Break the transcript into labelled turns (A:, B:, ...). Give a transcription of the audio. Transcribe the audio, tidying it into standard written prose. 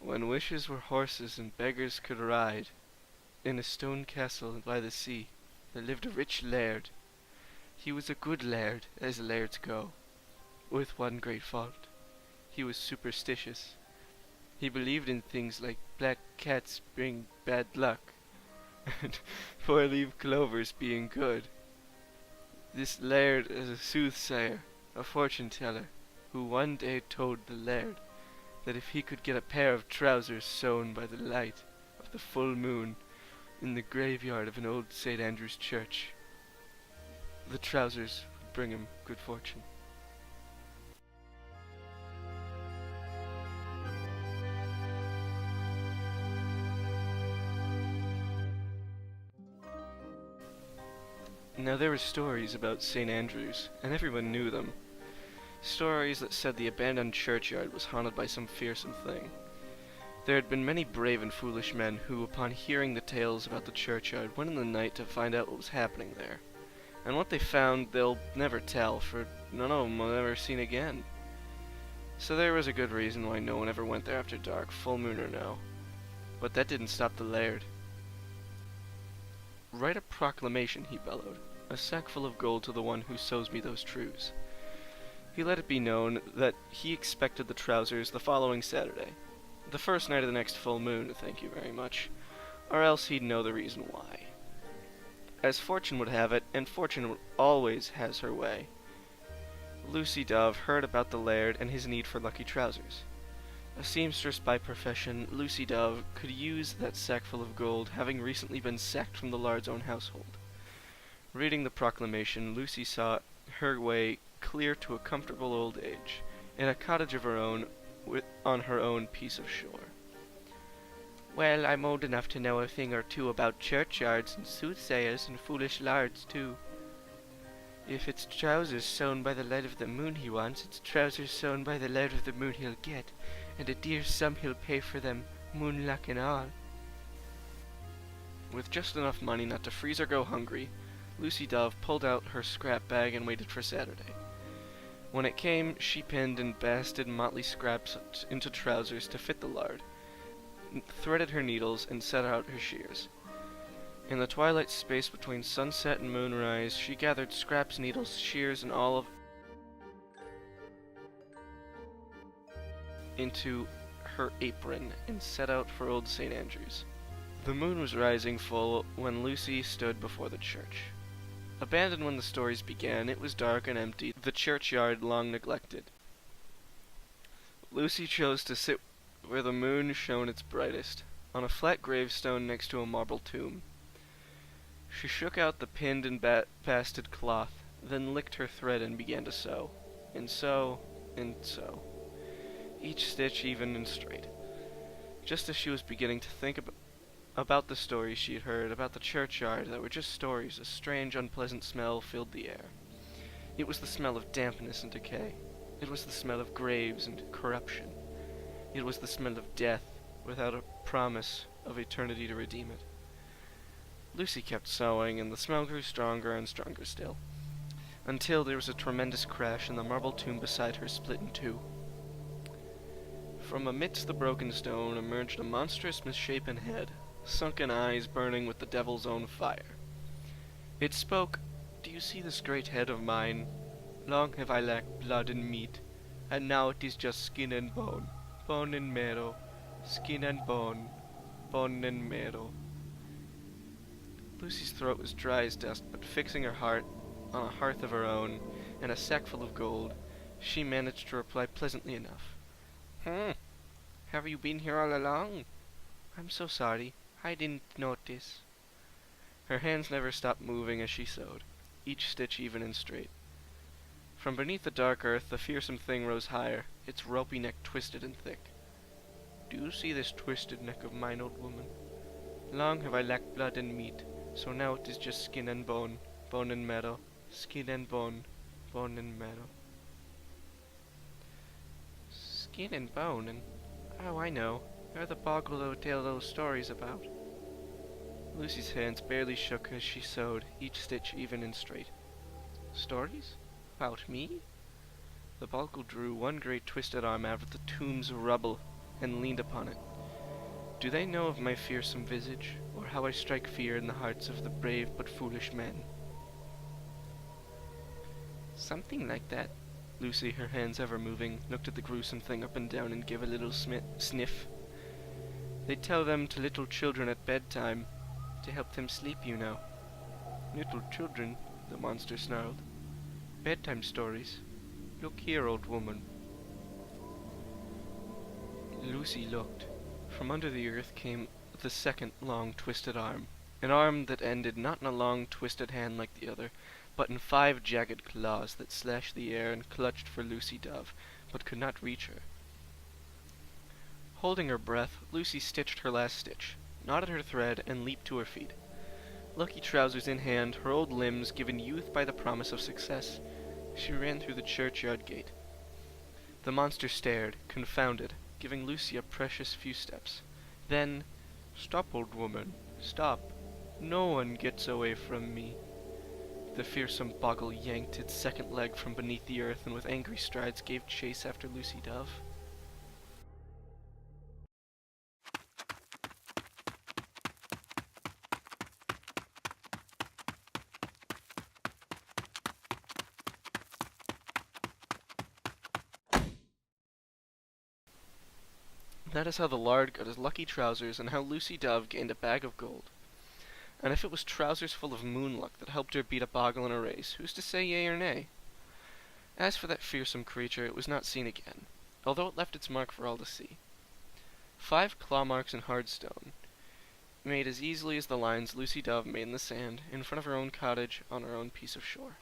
A: When wishes were horses and beggars could ride, in a stone castle by the sea, there lived a rich laird. He was a good laird, as lairds go, with one great fault. He was superstitious. He believed in things like black cats bring bad luck, and four-leaf clovers being good. This laird is a soothsayer, a fortune-teller, who one day told the laird that if he could get a pair of trousers sewn by the light of the full moon in the graveyard of an old St. Andrew's church, the trousers would bring him good fortune. Now there were stories about St. Andrew's, and everyone knew them. Stories that said the abandoned churchyard was haunted by some fearsome thing. There had been many brave and foolish men who, upon hearing the tales about the churchyard, went in the night to find out what was happening there. And what they found they'll never tell, for none of them were ever seen again. So there was a good reason why no one ever went there after dark, full moon or no. But that didn't stop the laird. "Write a proclamation," he bellowed, "a sack full of gold to the one who sews me those trews." He let it be known that he expected the trousers the following Saturday, the first night of the next full moon, thank you very much, or else he'd know the reason why. As fortune would have it, and fortune always has her way, Lucy Dove heard about the laird and his need for lucky trousers. A seamstress by profession, Lucy Dove could use that sackful of gold, having recently been sacked from the lard's own household. Reading the proclamation, Lucy saw her way clear to a comfortable old age, in a cottage of her own, on her own piece of shore. "Well, I'm old enough to know a thing or two about churchyards and soothsayers and foolish lards, too. If it's trousers sewn by the light of the moon he wants, it's trousers sewn by the light of the moon he'll get, and a dear sum he'll pay for them, moon luck and all." With just enough money not to freeze or go hungry, Lucy Dove pulled out her scrap bag and waited for Saturday. When it came, she pinned and basted motley scraps into trousers to fit the lard, threaded her needles, and set out her shears. In the twilight space between sunset and moonrise, she gathered scraps, needles, shears, and all of into her apron and set out for old St. Andrew's. The moon was rising full when Lucy stood before the church. Abandoned when the stories began, it was dark and empty, the churchyard long neglected. Lucy chose to sit where the moon shone its brightest, on a flat gravestone next to a marble tomb. She shook out the pinned and basted cloth, then licked her thread and began to sew, and sew, and sew, each stitch even and straight. Just as she was beginning to think about the stories she had heard about the churchyard that were just stories, a strange, unpleasant smell filled the air. It was the smell of dampness and decay. It was the smell of graves and corruption. It was the smell of death, without a promise of eternity to redeem it. Lucy kept sewing, and the smell grew stronger and stronger still, until there was a tremendous crash and the marble tomb beside her split in two. From amidst the broken stone emerged a monstrous, misshapen head, sunken eyes burning with the devil's own fire. It spoke, "Do you see this great head of mine? Long have I lacked blood and meat, and now it is just skin and bone, bone and marrow, skin and bone, bone and marrow." Lucy's throat was dry as dust, but fixing her heart on a hearth of her own and a sackful of gold, she managed to reply pleasantly enough. Have you been here all along? I'm so sorry. I didn't notice." Her hands never stopped moving as she sewed, each stitch even and straight. From beneath the dark earth, the fearsome thing rose higher, its ropey neck twisted and thick. "Do you see this twisted neck of mine, old woman? Long have I lacked blood and meat, so now it is just skin and bone, bone and marrow, skin and bone, bone and marrow." "Skin and bone and... oh, I know. You're the boggle who tell those stories about." Lucy's hands barely shook as she sewed, each stitch even and straight. "Stories? About me?" The boggle drew one great twisted arm out of the tomb's rubble and leaned upon it. Do they know of my fearsome visage, or how I strike fear in the hearts of the brave but foolish men? Something like that. Lucy, her hands ever moving, looked at the gruesome thing up and down and gave a little sniff. They tell them to little children at bedtime, to help them sleep, you know. Little children, the monster snarled. Bedtime stories. Look here, old woman. Lucy looked. From under the earth came the second long twisted arm. An arm that ended not in a long twisted hand like the other, but in 5 jagged claws that slashed the air and clutched for Lucy Dove, but could not reach her. Holding her breath, Lucy stitched her last stitch, knotted her thread, and leaped to her feet. Lucky trousers in hand, her old limbs given youth by the promise of success, she ran through the churchyard gate. The monster stared, confounded, giving Lucy a precious few steps. Then, "Stop, old woman, stop. No one gets away from me." The fearsome boggle yanked its second leg from beneath the earth and with angry strides gave chase after Lucy Dove. That is how the lard got his lucky trousers and how Lucy Dove gained a bag of gold. And if it was trousers full of moon luck that helped her beat a boggle in a race, who's to say yea or nay? As for that fearsome creature, it was not seen again, although it left its mark for all to see. 5 claw marks in hard stone, made as easily as the lines Lucy Dove made in the sand, in front of her own cottage on her own piece of shore.